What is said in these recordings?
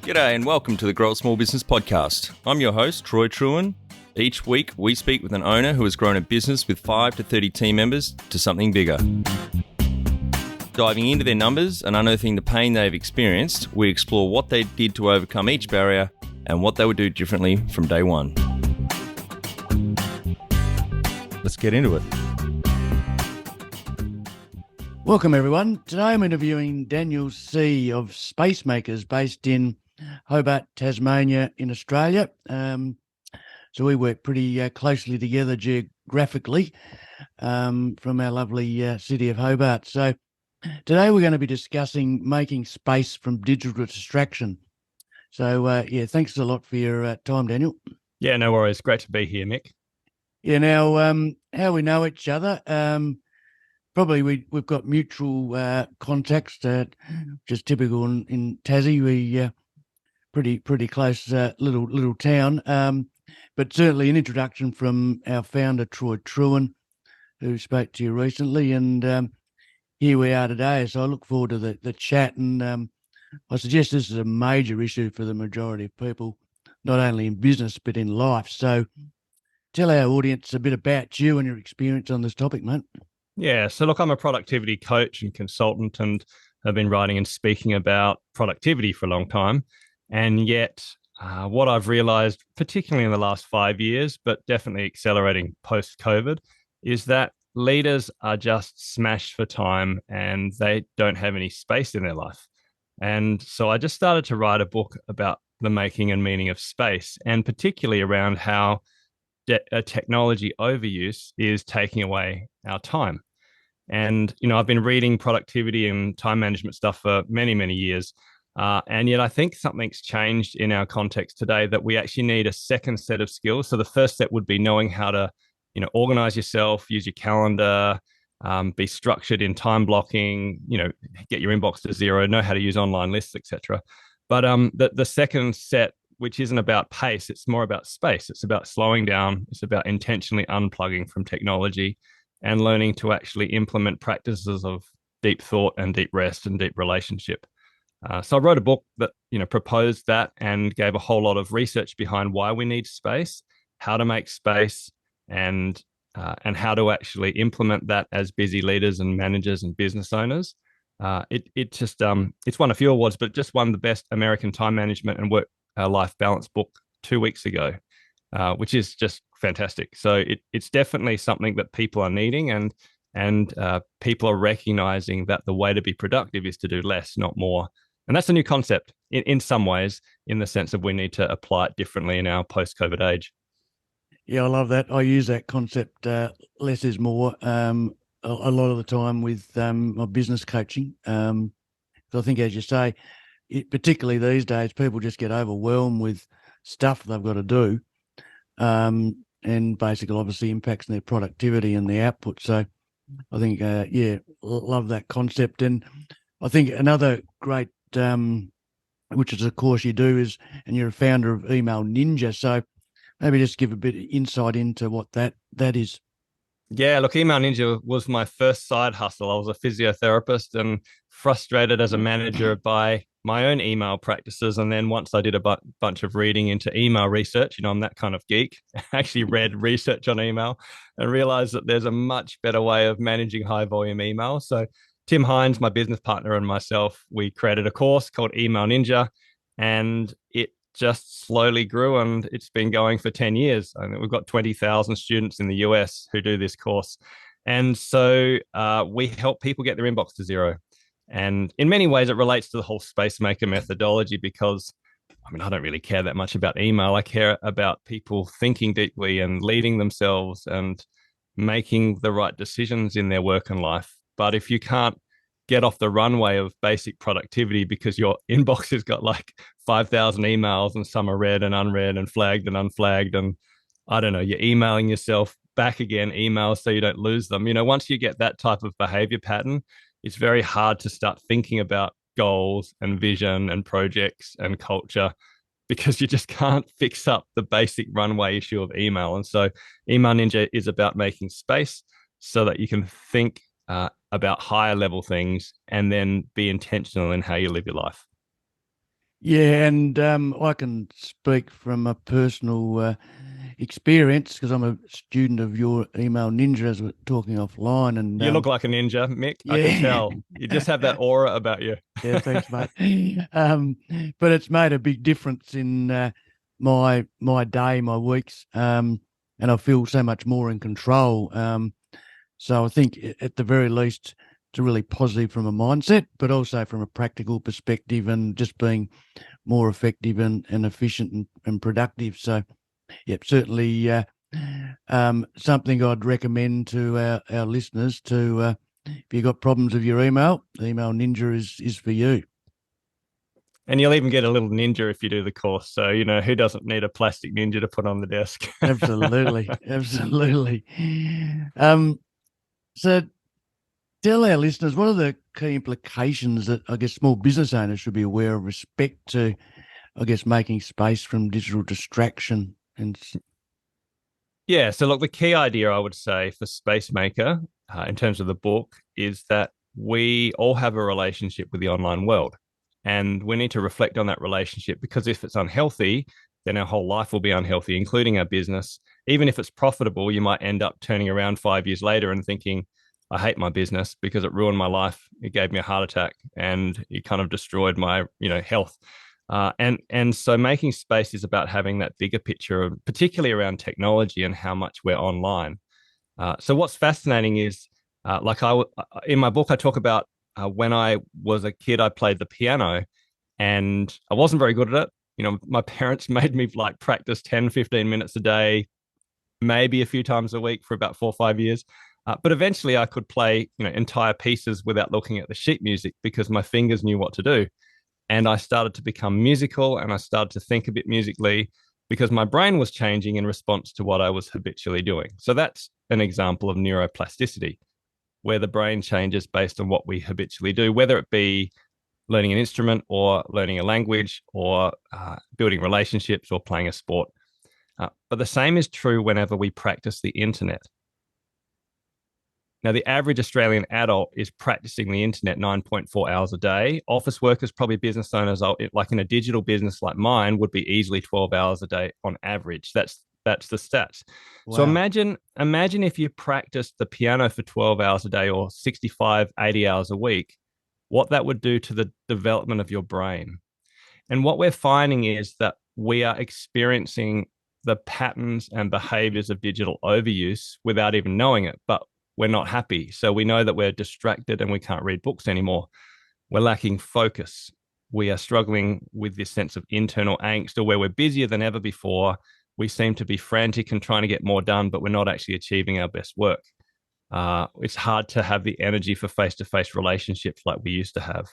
G'day and welcome to the Grow a Small Business Podcast. I'm your host, Troy Truen. Each week, we speak with an owner who has grown a business with 5 to 30 team members to something bigger. Diving into their numbers and unearthing the pain they've experienced, we explore what they did to overcome each barrier and what they would do differently from day one. Let's get into it. Welcome, everyone. Today I'm interviewing Daniel Sih of Spacemakers based in Hobart, Tasmania in Australia. So we work pretty closely together geographically from our lovely city of Hobart. So today we're going to be discussing making space from digital distraction. So, thanks a lot for your time, Daniel. Yeah, no worries. Great to be here, Mick. Yeah, now, how we know each other, probably we've got mutual contacts, which is typical in Tassie. We pretty close little town, but certainly an introduction from our founder, Troy Truen, who spoke to you recently, and here we are today. So I look forward to the chat, and I suggest this is a major issue for the majority of people, not only in business, but in life. So tell our audience a bit about you and your experience on this topic, mate. Yeah, so look, I'm a productivity coach and consultant, and I've been writing and speaking about productivity for a long time. And yet what I've realized, particularly in the last 5 years, but definitely accelerating post-COVID, is that leaders are just smashed for time and they don't have any space in their life. And so I just started to write a book about the making and meaning of space, and particularly around how technology overuse is taking away our time. And, I've been reading productivity and time management stuff for many, many years. And yet I think something's changed in our context today, that we actually need a second set of skills. So the first step would be knowing how to, organize yourself, use your calendar, be structured in time blocking, get your inbox to zero, know how to use online lists, etc. But the second set, which isn't about pace, it's more about space. It's about slowing down. It's about intentionally unplugging from technology and learning to actually implement practices of deep thought and deep rest and deep relationship. So I wrote a book that, proposed that and gave a whole lot of research behind why we need space, how to make space, and how to actually implement that as busy leaders and managers and business owners. It's won a few awards, but it just won the best American time management and work-life balance book 2 weeks ago, which is just fantastic. So it's definitely something that people are needing, and people are recognizing that the way to be productive is to do less, not more. And that's a new concept in some ways, in the sense of we need to apply it differently in our post-COVID age. Yeah, I love that. I use that concept, less is more, a lot of the time with my business coaching. So I think, as you say, particularly these days, people just get overwhelmed with stuff they've got to do, and basically obviously impacts their productivity and their output. So I think, love that concept. And I think another great, which is, of course, you do is, and you're a founder of Email Ninja. So maybe just give a bit of insight into what that is. Yeah, look, Email Ninja was my first side hustle. I was a physiotherapist and frustrated as a manager by my own email practices. And then once I did a bunch of reading into email research, I'm that kind of geek, I actually read research on email and realized that there's a much better way of managing high volume email. So Tim Hines, my business partner, and myself, we created a course called Email Ninja, and it just slowly grew, and it's been going for 10 years. I mean, we've got 20,000 students in the US who do this course. And so we help people get their inbox to zero. And in many ways, it relates to the whole Spacemaker methodology, because I don't really care that much about email. I care about people thinking deeply and leading themselves and making the right decisions in their work and life. But if you can't get off the runway of basic productivity because your inbox has got like 5,000 emails and some are read and unread and flagged and unflagged, and I don't know, you're emailing yourself back again emails so you don't lose them. Once you get that type of behavior pattern, it's very hard to start thinking about goals and vision and projects and culture, because you just can't fix up the basic runway issue of email. And so Email Ninja is about making space so that you can think about higher level things and then be intentional in how you live your life. Yeah, and I can speak from a personal experience because I'm a student of your email ninja as we're talking offline. And You look like a ninja, Mick. I can yeah, tell. You just have that aura about you. yeah, thanks, mate. But it's made a big difference in my day, my weeks, and I feel so much more in control. So I think at the very least, it's really positive from a mindset, but also from a practical perspective, and just being more effective and efficient and productive. So, yep, certainly something I'd recommend to our listeners to. If you've got problems with your email, Email Ninja is for you. And you'll even get a little ninja if you do the course. So, who doesn't need a plastic ninja to put on the desk? Absolutely. Absolutely. So tell our listeners, what are the key implications that I guess small business owners should be aware of respect to, I guess, making space from digital distraction? And Yeah. So, look, the key idea I would say for Spacemaker, in terms of the book, is that we all have a relationship with the online world. And we need to reflect on that relationship, because if it's unhealthy, then our whole life will be unhealthy, including our business. Even if it's profitable, you might end up turning around 5 years later and thinking, I hate my business because it ruined my life. It gave me a heart attack and it kind of destroyed my, health. And so making space is about having that bigger picture, particularly around technology and how much we're online. So what's fascinating is, in my book, I talk about when I was a kid, I played the piano and I wasn't very good at it. My parents made me like practice 10, 15 minutes a day, maybe a few times a week for about 4 or 5 years. But eventually I could play, entire pieces without looking at the sheet music because my fingers knew what to do. And I started to become musical and I started to think a bit musically because my brain was changing in response to what I was habitually doing. So that's an example of neuroplasticity, where the brain changes based on what we habitually do, whether it be learning an instrument or learning a language or building relationships or playing a sport. But the same is true whenever we practice the internet. Now, the average Australian adult is practicing the internet 9.4 hours a day. Office workers, probably business owners, like in a digital business like mine, would be easily 12 hours a day on average. That's the stats. wow. So imagine if you practiced the piano for 12 hours a day or 65, 80 hours a week, what that would do to the development of your brain. And what we're finding is that we are experiencing the patterns and behaviors of digital overuse without even knowing it, but we're not happy. So we know that we're distracted and we can't read books anymore. We're lacking focus. We are struggling with this sense of internal angst, or where we're busier than ever before. We seem to be frantic and trying to get more done, but we're not actually achieving our best work. It's hard to have the energy for face-to-face relationships like we used to have.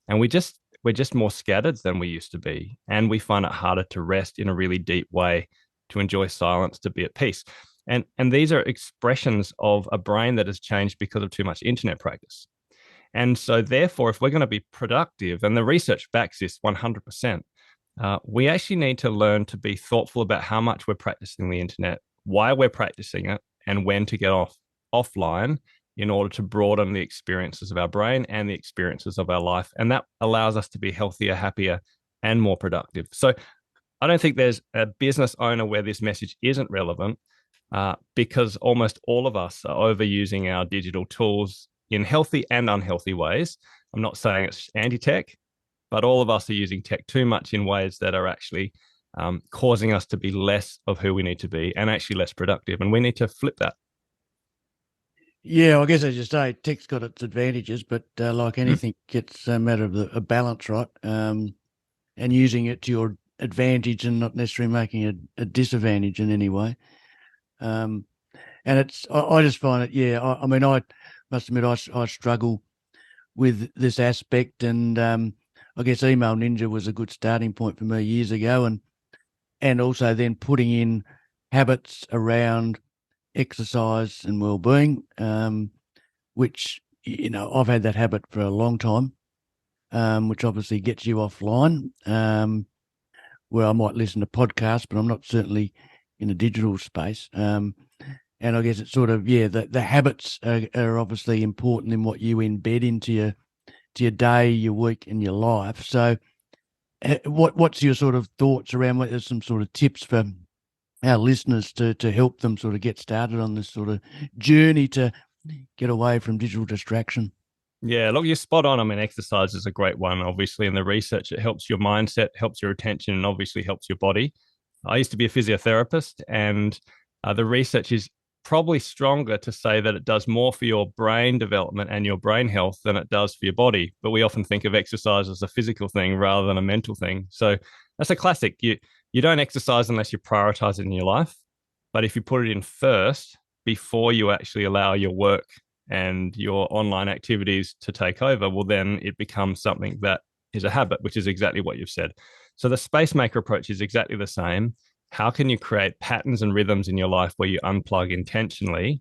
And we're just more scattered than we used to be. And we find it harder to rest in a really deep way, to enjoy silence, to be at peace. And these are expressions of a brain that has changed because of too much internet practice. And so therefore, if we're going to be productive, and the research backs this 100%, we actually need to learn to be thoughtful about how much we're practicing the internet, why we're practicing it, and when to get offline in order to broaden the experiences of our brain and the experiences of our life. And that allows us to be healthier, happier, and more productive. So I don't think there's a business owner where this message isn't relevant, because almost all of us are overusing our digital tools in healthy and unhealthy ways. I'm not saying it's anti-tech, but all of us are using tech too much in ways that are actually causing us to be less of who we need to be and actually less productive. And we need to flip that. Yeah, I guess as you say, tech's got its advantages, but like anything, it's a matter of a balance, right? And using it to your advantage and not necessarily making a disadvantage in any way. And I just find it, yeah, I mean, I must admit, I struggle with this aspect, and I guess Email Ninja was a good starting point for me years ago, and also then putting in habits around exercise and well-being, which, I've had that habit for a long time, which obviously gets you offline, where I might listen to podcasts, but I'm not certainly in a digital space. And I guess it's sort of, yeah, the habits are obviously important in what you embed into your day, your week, and your life. So what's your sort of thoughts around what are some sort of tips for our listeners to help them sort of get started on this sort of journey to get away from digital distraction? Yeah, look, you're spot on. I mean, exercise is a great one, obviously, in the research. It helps your mindset, helps your attention, and obviously helps your body. I used to be a physiotherapist, and the research is probably stronger to say that it does more for your brain development and your brain health than it does for your body. But we often think of exercise as a physical thing rather than a mental thing. So that's a classic. You don't exercise unless you prioritize it in your life. But if you put it in first before you actually allow your work and your online activities to take over, well, then it becomes something that is a habit, which is exactly what you've said. So the Spacemaker approach is exactly the same. How can you create patterns and rhythms in your life where you unplug intentionally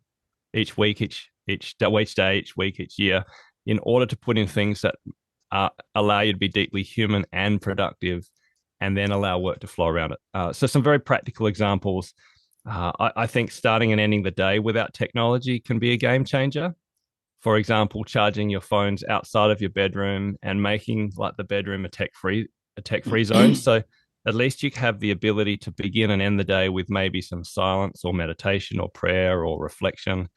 each week, each day, each week, each year, in order to put in things that allow you to be deeply human and productive, and then allow work to flow around it. So some very practical examples. I think starting and ending the day without technology can be a game changer. For example, charging your phones outside of your bedroom and making like the bedroom a tech-free zone. So at least you have the ability to begin and end the day with maybe some silence or meditation or prayer or reflection,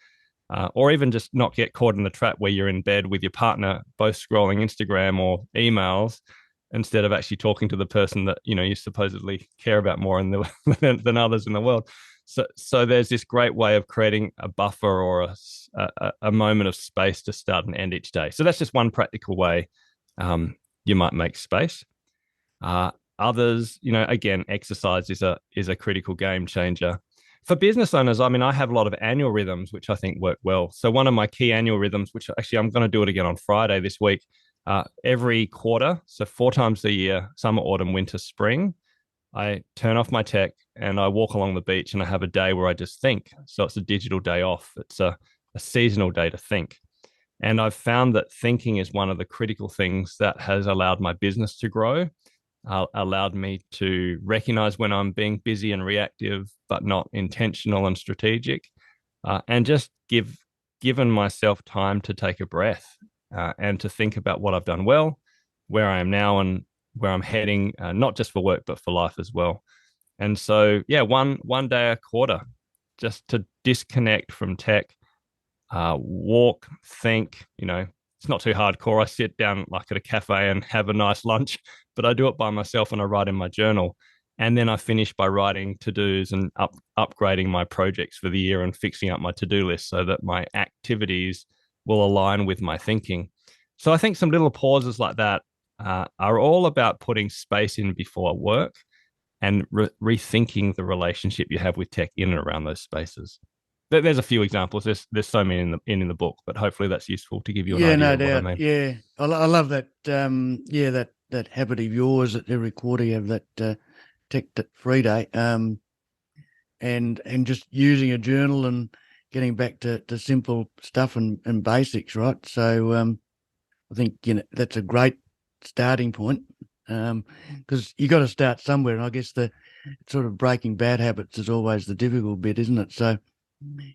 or even just not get caught in the trap where you're in bed with your partner, both scrolling Instagram or emails, instead of actually talking to the person that you supposedly care about more than others in the world. So there's this great way of creating a buffer or a moment of space to start and end each day. So that's just one practical way you might make space. Others, again, exercise is a critical game changer. For business owners, I mean, I have a lot of annual rhythms, which I think work well. So one of my key annual rhythms, which actually I'm going to do it again on Friday this week, every quarter, so 4 times a year, summer, autumn, winter, spring, I turn off my tech and I walk along the beach and I have a day where I just think. So it's a digital day off. It's a seasonal day to think. And I've found that thinking is one of the critical things that has allowed my business to grow, allowed me to recognize when I'm being busy and reactive, but not intentional and strategic, and just given myself time to take a breath and to think about what I've done well, where I am now, and where I'm heading, not just for work, but for life as well. And so, yeah, one day a quarter, just to disconnect from tech, walk, think, it's not too hardcore. I sit down like at a cafe and have a nice lunch, but I do it by myself and I write in my journal. And then I finish by writing to-dos and upgrading my projects for the year and fixing up my to-do list so that my activities will align with my thinking. So I think some little pauses like that are all about putting space in before work and rethinking the relationship you have with tech in and around those spaces. There's a few examples. There's so many in the book, but hopefully that's useful to give you an idea no of what I doubt. mean. Yeah, I love that. That habit of yours that every quarter you have that tech-free day, and just using a journal and getting back to simple stuff and basics, right? So I think that's a great starting point, because you got to start somewhere, and I guess the sort of breaking bad habits is always the difficult bit, isn't it? So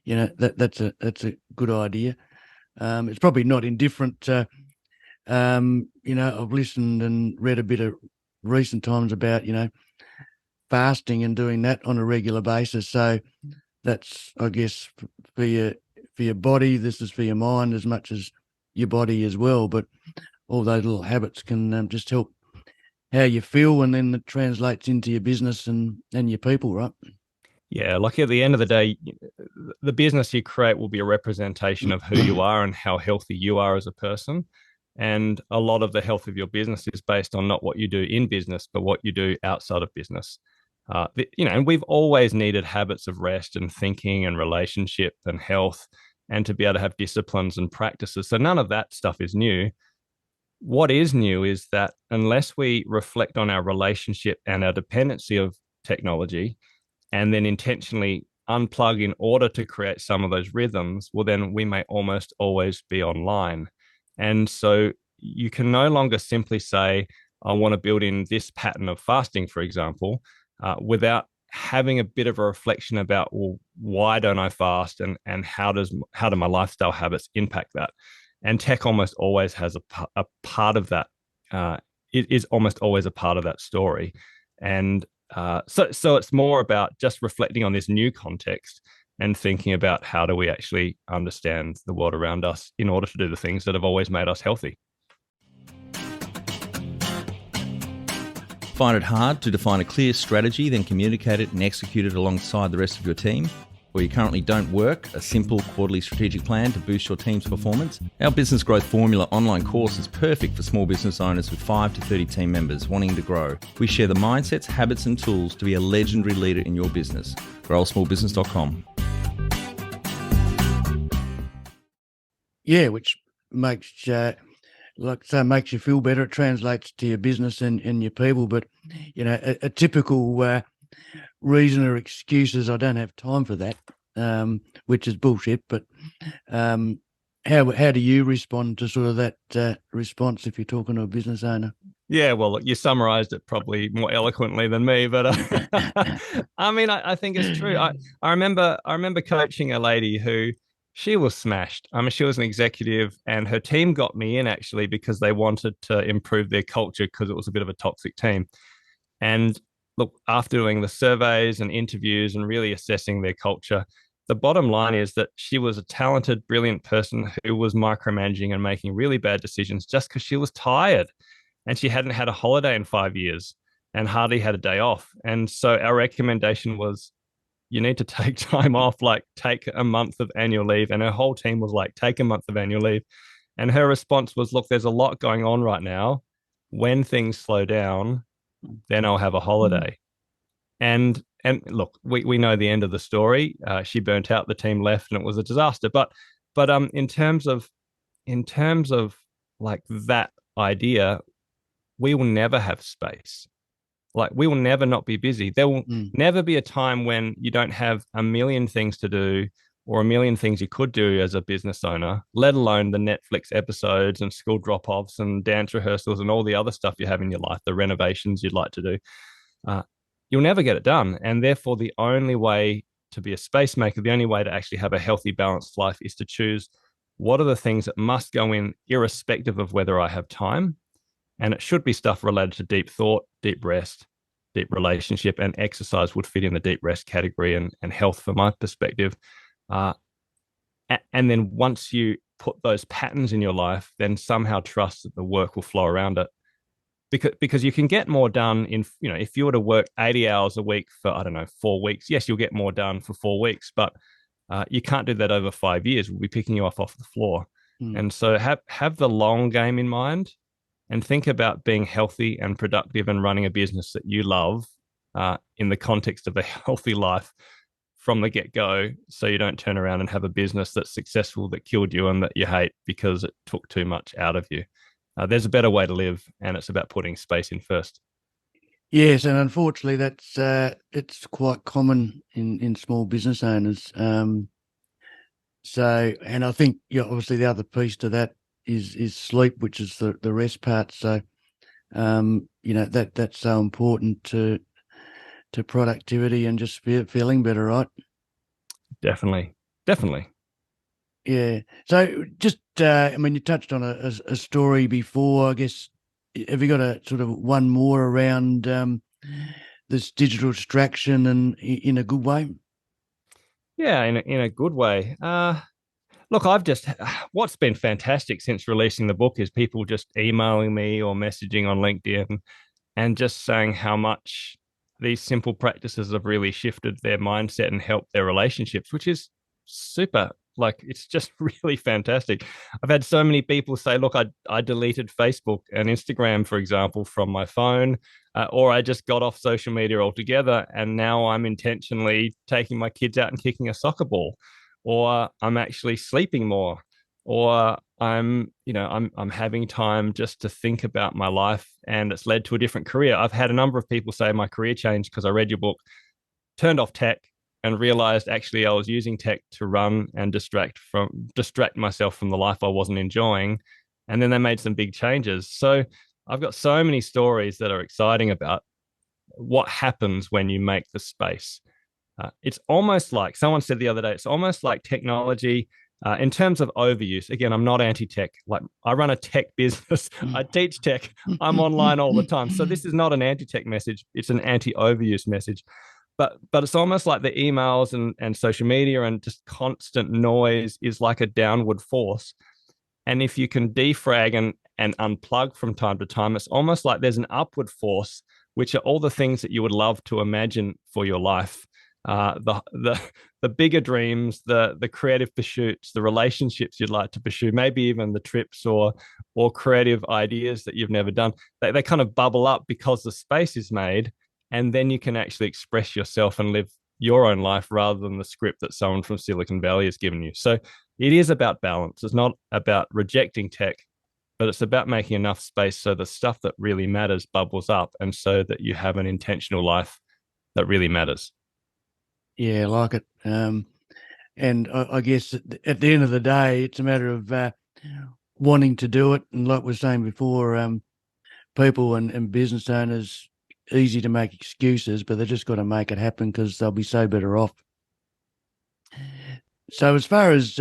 that's a good idea. It's probably not indifferent to, I've listened and read a bit of recent times about fasting and doing that on a regular basis. So that's, I guess, for your body. This is for your mind as much as your body as well. But all those little habits can just help how you feel, and then it translates into your business and your people, right? Yeah, like at the end of the day, the business you create will be a representation of who you are and how healthy you are as a person. And a lot of the health of your business is based on not what you do in business, but what you do outside of business. And we've always needed habits of rest and thinking and relationship and health, and to be able to have disciplines and practices. So none of that stuff is new. What is new is that unless we reflect on our relationship and our dependency of technology, and then intentionally unplug in order to create some of those rhythms, well, then we may almost always be online. And so you can no longer simply say, I want to build in this pattern of fasting, for example, without having a bit of a reflection about, well, why don't I fast, and how do my lifestyle habits impact that? And tech almost always has a part of that is almost always a part of that story. And so it's more about just reflecting on this new context and thinking about how do we actually understand the world around us in order to do the things that have always made us healthy. Find it hard to define a clear strategy, then communicate it and execute it alongside the rest of your team? Or you currently don't work a simple quarterly strategic plan to boost your team's performance? Our Business Growth Formula online course is perfect for small business owners with 5 to 30 team members wanting to grow. We share the mindsets, habits and tools to be a legendary leader in your business. growasmallbusiness.com. Yeah, which makes makes you feel better. It translates to your business and your people. But a typical reason or excuse is I don't have time for that, which is bullshit. But how do you respond to sort of that response if you're talking to a business owner? Yeah, well, look, you summarized it probably more eloquently than me, but I mean, I think it's true. I remember coaching a lady who, she was smashed. I mean, she was an executive and her team got me in actually because they wanted to improve their culture because it was a bit of a toxic team. And look, after doing the surveys and interviews and really assessing their culture, the bottom line is that she was a talented, brilliant person who was micromanaging and making really bad decisions just because she was tired and she hadn't had a holiday in 5 years and hardly had a day off. And so our recommendation was, you need to take time off, like take a month of annual leave. And her whole team was like, take a month of annual leave. And her response was, look, there's a lot going on right now. When things slow down, then I'll have a holiday. And look, we know the end of the story. She burnt out, the team left, and it was a disaster. But in terms of like that idea, we will never have space. Like, we will never not be busy. There will never be a time when you don't have a million things to do or a million things you could do as a business owner, let alone the Netflix episodes and school drop-offs and dance rehearsals and all the other stuff you have in your life, the renovations you'd like to do. You'll never get it done. And therefore, the only way to be a spacemaker, the only way to actually have a healthy, balanced life is to choose what are the things that must go in irrespective of whether I have time. And it should be stuff related to deep thought, deep rest, deep relationship, and exercise would fit in the deep rest category, and health from my perspective. And then once you put those patterns in your life, then somehow trust that the work will flow around it. Because you can get more done in, if you were to work 80 hours a week for, 4 weeks, yes, you'll get more done for 4 weeks, but you can't do that over 5 years. We'll be picking you off the floor. And so have the long game in mind. And think about being healthy and productive and running a business that you love in the context of a healthy life from the get-go, so you don't turn around and have a business that's successful that killed you and that you hate because it took too much out of you. There's a better way to live, and it's about putting space in first. Yes, and unfortunately, that's it's quite common in small business owners. So, and I think obviously the other piece to that is sleep, which is the rest part. So, that's so important to productivity and just feeling better, right? Definitely. Yeah. So just, you touched on a story before, I guess. Have you got a sort of one more around this digital distraction and in a good way? Yeah, in a good way. Look, what's been fantastic since releasing the book is people just emailing me or messaging on LinkedIn and just saying how much these simple practices have really shifted their mindset and helped their relationships, which is super. Like, it's just really fantastic. I've had so many people say, look, I deleted Facebook and Instagram, for example, from my phone, or I just got off social media altogether, and now I'm intentionally taking my kids out and kicking a soccer ball, or I'm actually sleeping more, or I'm having time just to think about my life, and it's led to a different career. I've had a number of people say my career changed because I read your book, turned off tech, and realized actually I was using tech to run and distract myself from the life I wasn't enjoying. And then they made some big changes. So I've got so many stories that are exciting about what happens when you make the space. It's almost like someone said the other day, it's almost like technology In terms of overuse, again, I'm not anti-tech. Like, I run a tech business. I teach tech. I'm online all the time. So this is not an anti-tech message. It's an anti-overuse message. But it's almost like the emails and social media and just constant noise is like a downward force. And if you can defrag and unplug from time to time, it's almost like there's an upward force, which are all the things that you would love to imagine for your life. The bigger dreams, the creative pursuits, the relationships you'd like to pursue, maybe even the trips or creative ideas that you've never done. They kind of bubble up because the space is made, and then you can actually express yourself and live your own life rather than the script that someone from Silicon Valley has given you. So it is about balance. It's not about rejecting tech, but it's about making enough space so the stuff that really matters bubbles up, and so that you have an intentional life that really matters. Yeah, I like it. And I guess at the end of the day, it's a matter of wanting to do it. And like we were saying before, people and business owners, easy to make excuses, but they just got to make it happen because they'll be so better off. So as far as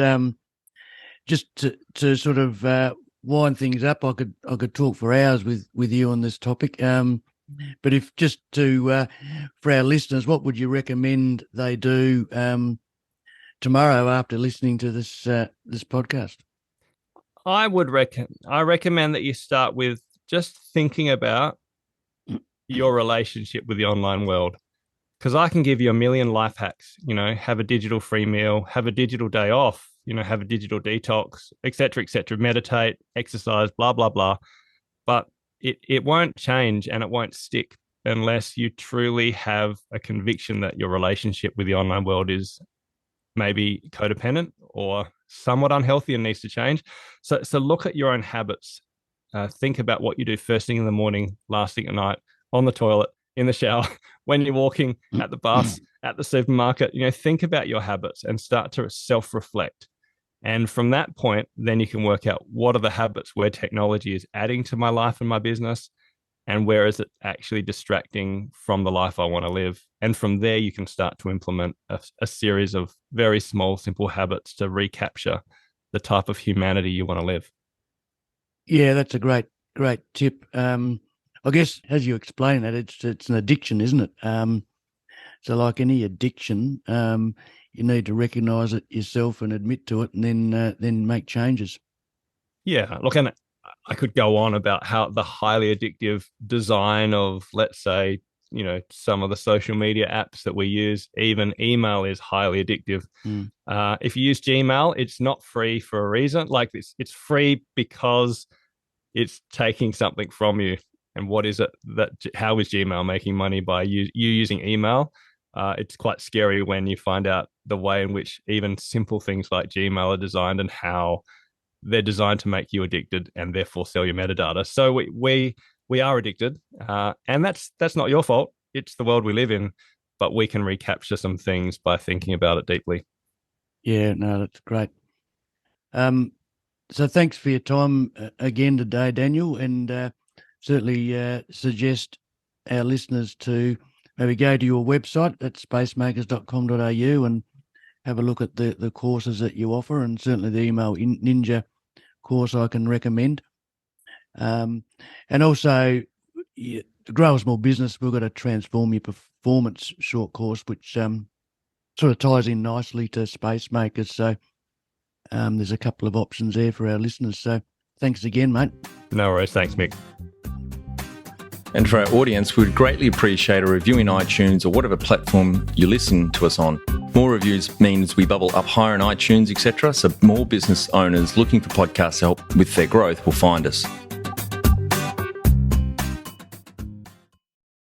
just to sort of wind things up, I could talk for hours with you on this topic. But if just to for our listeners, what would you recommend they do tomorrow after listening to this podcast? I recommend that you start with just thinking about your relationship with the online world, because I can give you a million life hacks. Have a digital free meal, have a digital day off, have a digital detox, etc., meditate, exercise, blah blah blah. But it won't change and it won't stick unless you truly have a conviction that your relationship with the online world is maybe codependent or somewhat unhealthy and needs to change. So look at your own habits. Think about what you do first thing in the morning, last thing at night, on the toilet, in the shower, when you're walking, at the bus, at the supermarket. Think about your habits and start to self-reflect. And from that point, then you can work out what are the habits where technology is adding to my life and my business, and where is it actually distracting from the life I want to live. And from there, you can start to implement a series of very small, simple habits to recapture the type of humanity you want to live. Yeah, that's a great tip. I guess as you explain that, it's an addiction, isn't it? So like any addiction, you need to recognise it yourself and admit to it, and then make changes. Yeah, look, and I could go on about how the highly addictive design of, let's say, some of the social media apps that we use. Even email is highly addictive. If you use Gmail, it's not free for a reason. Like it's free because it's taking something from you. And what is it how is Gmail making money by you using email? It's quite scary when you find out the way in which even simple things like Gmail are designed and how they're designed to make you addicted and therefore sell your metadata. So we are addicted, and that's not your fault. It's the world we live in, but we can recapture some things by thinking about it deeply. Yeah, no, that's great. So thanks for your time again today, Daniel, and certainly suggest our listeners to maybe go to your website at spacemakers.com.au and have a look at the courses that you offer, and certainly the Email Ninja course I can recommend. And also, to grow a small business, we've got a Transform Your Performance short course, which sort of ties in nicely to Spacemakers. So there's a couple of options there for our listeners. So thanks again, mate. No worries. Thanks, Mick. And for our audience, we'd greatly appreciate a review in iTunes or whatever platform you listen to us on. More reviews means we bubble up higher in iTunes, etc. So more business owners looking for podcast help with their growth will find us.